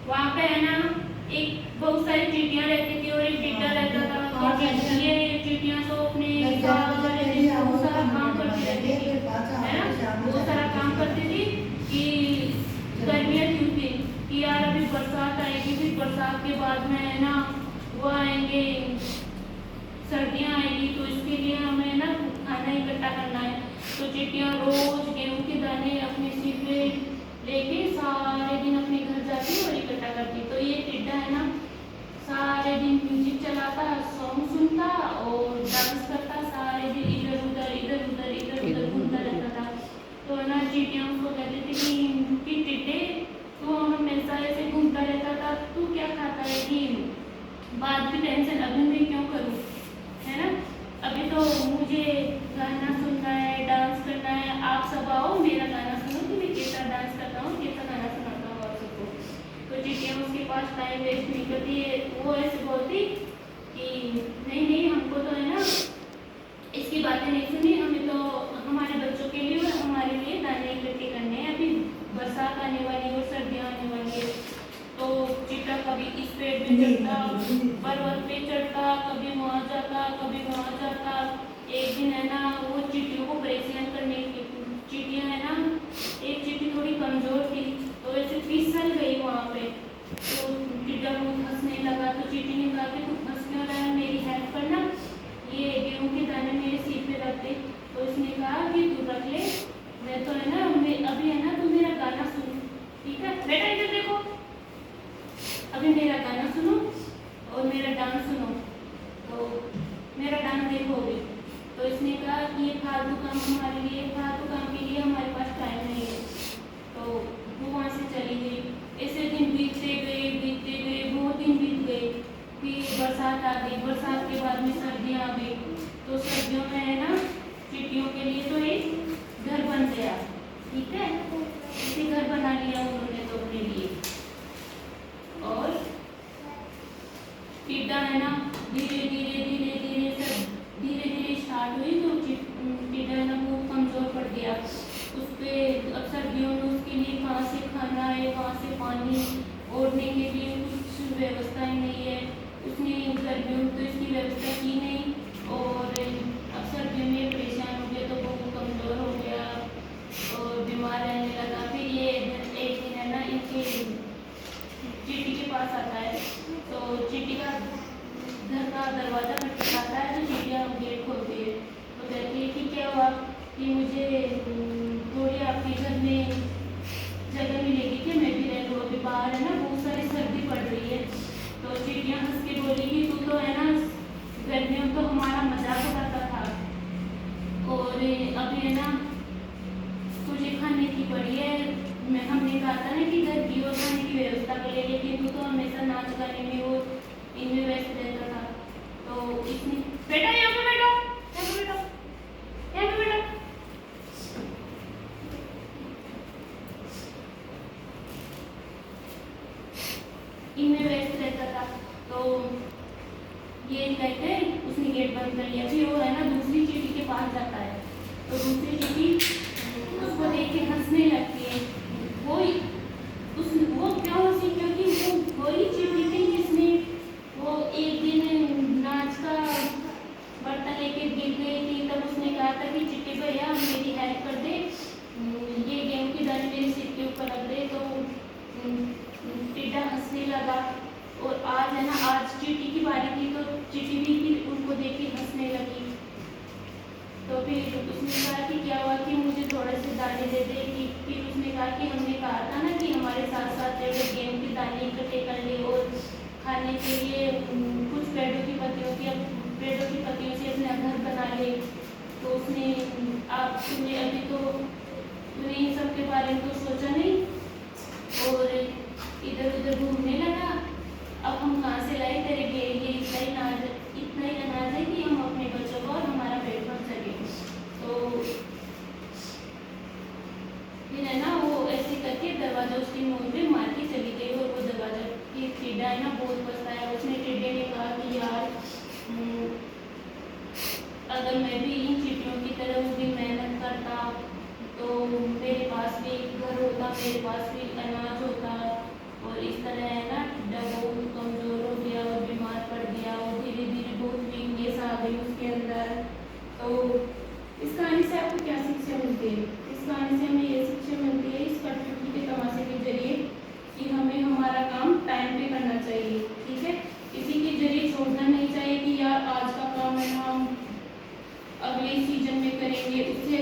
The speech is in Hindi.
वहाँ पे है ना एक बहुत सारी चींटियाँ रहती थी और एक टिड्डा रहता था। तो ये चींटियाँ तो अपने सारे दिन बहुत सारा काम करती रहती थी, है ना, बहुत सारा काम करती थी कि गर्मियाँ थी कि यार अभी बरसात आएगी, फिर बरसात के बाद में है ना वो आएंगे, सर्दियाँ आएगी, तो इसके लिए हमें ना खाना इकट्ठा करना है। तो चींटियाँ रोज गेहूँ के दाने अपने सिर पे लेके सारे दिन अपने घर जाती और इकट्ठा करती। तो ये टिड्डा है ना सारे दिन म्यूजिक चलाता, सॉन्ग सुनता और डांस करता, सारे दिन इधर उधर घूमता रहता था। तो है ना चींटियाँ उसको कहते थे कि टिड्डे तू हमेशा ऐसे घूमता रहता था, तू क्या खाता है कि बाद की टेंशन अभी मैं क्यों करूँ, है ना, अभी तो मुझे गाना सुनना है, डांस करना है, आप सब आओ मेरा गाना सुनो कि मैं कैसा डांस करता हूँ, कैसा गाना सुनाता हूँ आप सबको। तो चींटियाँ उसके पास टाइम वेस्ट नहीं करती है, वो ऐसे बोलती कि नहीं नहीं हमको तो है ना इसकी बातें नहीं सुनी, हमें तो हमारे बच्चों के लिए और हमारे लिए दाने इकट्ठे करने हैं, अभी बरसात आने वाली है और सर्दियाँ आने वाली है। तो चींटा कभी इस पेड़ पे चढ़ता, पर्वत पे चढ़ता, कभी वहाँ जाता, कभी वहाँ जाता। एक दिन है ना वो चींटियों को परेशान करने की चींटियाँ है ना, एक चींटी थोड़ी कमजोर थी तो ऐसे फिसल गई वहाँ पे। तो टिड्डा बहुत हंसने लगा, तो चींटी ने कहा कि तू हंस क्यों रहा है, मेरी हेल्प करना, ये गेहूँ के दाने मेरे सिर पे रख दे। तो उसने कहा कि तू रख ले, मैं तो है ना मैं अभी है ना तू मेरा गाना सुन, ठीक है बेटा, इधर देखो, अभी मेरा गाना सुनो और मेरा डांस सुनो, तो मेरा डांस देखोगे। तो इसने कहा कि ये फालतू काम हमारे लिए, फालतू काम के लिए हमारे पास टाइम नहीं है। तो वो वहाँ से चली गई। ऐसे दिन बीतते गए, बहुत दिन बीत गए, फिर बरसात आ गई, बरसात के बाद में सर्दियाँ आ गई। तो सर्दियों में है ना चींटियों के लिए तो एक घर बन गया, ठीक है, इसे घर बना लिया उन्होंने तो अपने लिए। और टिड्डा है ना धीरे धीरे स्टार्ट हुई, तो टिड्डा है ना बहुत कमजोर पड़ गया। उस पर अब सर्दियों में उसके लिए कहाँ से खाना है, कहाँ से पानी, ओढ़ने के लिए कुछ व्यवस्था ही नहीं है। उसने गर्मियों में तो इसकी व्यवस्था की नहीं, और अब सर्दियों में परेशान हो गया तो बहुत कमजोर हो गया और बीमार रहने लगा। फिर ये एक दिन है ना इनके चींटी के पास आता है, तो चींटी का घर का दरवाज़ा खटखटाता है, तो चींटियाँ गेट खोलती है, तो कहती है कि क्या हुआ, कि मुझे थोड़ी आपके घर में जगह मिलेगी कि मैं भी रह लूँ, अभी बाहर है ना बहुत सारी सर्दी पड़ रही है। तो चींटियाँ हंस के बोली कि तू तो है ना गर्मियों में तो हमारा मजाक उड़ाता था और अभी है ना तुझे खाने की पड़ी है, मैं हमने कहा था ना कि घर की और खाने की व्यवस्था कर ले, लेकिन तू तो हमेशा नाच गाने में और इनमें व्यस्त रहता था। तो इसने बेटा यहाँ पे बैठो, यहाँ पे बैठो, यहाँ पे बैठो, इनमें व्यस्त रहता था। तो ये कहते उसने गेट बंद कर लिया। फिर वो है ना दूसरी चींटी के पास जाता है, तो दूसरी चींटी उसको देख के हंसने लगती है। वो क्यों हंसी, क्योंकि वो वही चींटी थी जिसने वो एक दिन नाच का बर्तन लेके गिर गई थी, तब उसने कहा था कि चिट्टी भैया मेरी हेल्प कर दे, ये गेहूं की दाने मेरे सिर के ऊपर रख दे। तो टिड्डा हंसने लगा, और आज है ना आज चींटी की बारी थी, तो चींटी भी उनको देख के हंसने लगी। तो फिर उसने कहा कि क्या हुआ कि मुझे थोड़े से दाने दे दे, कि फिर उसने कहा कि हमने कहा था ना कि हमारे साथ साथ गेहूं के दाने इकट्ठे कर ले और खाने के लिए कुछ पेड़ों की पत्तियों से अपना घर बना ले। तो उसने तुमने अभी तो तूने इन सब के बारे में तो सोचा नहीं और इधर उधर घूमने लगा। अब हम कहाँ से लाए तेरे लिए इतना ही अनाज है कि हम अपने बच्चों को और हमारा पेट भर सके। तो फिर है ना वो ऐसे करके दरवाजा उसकी मुंह पे मार के चली गई, और वो दरवाजा की टिड्डा है ना बहुत पछताया। उसने टिड्डे ने कहा कि यार अगर मैं भी इन चींटियों की तरह उस दिन मेहनत करता तो मेरे पास भी एक घर होता, मेरे उससे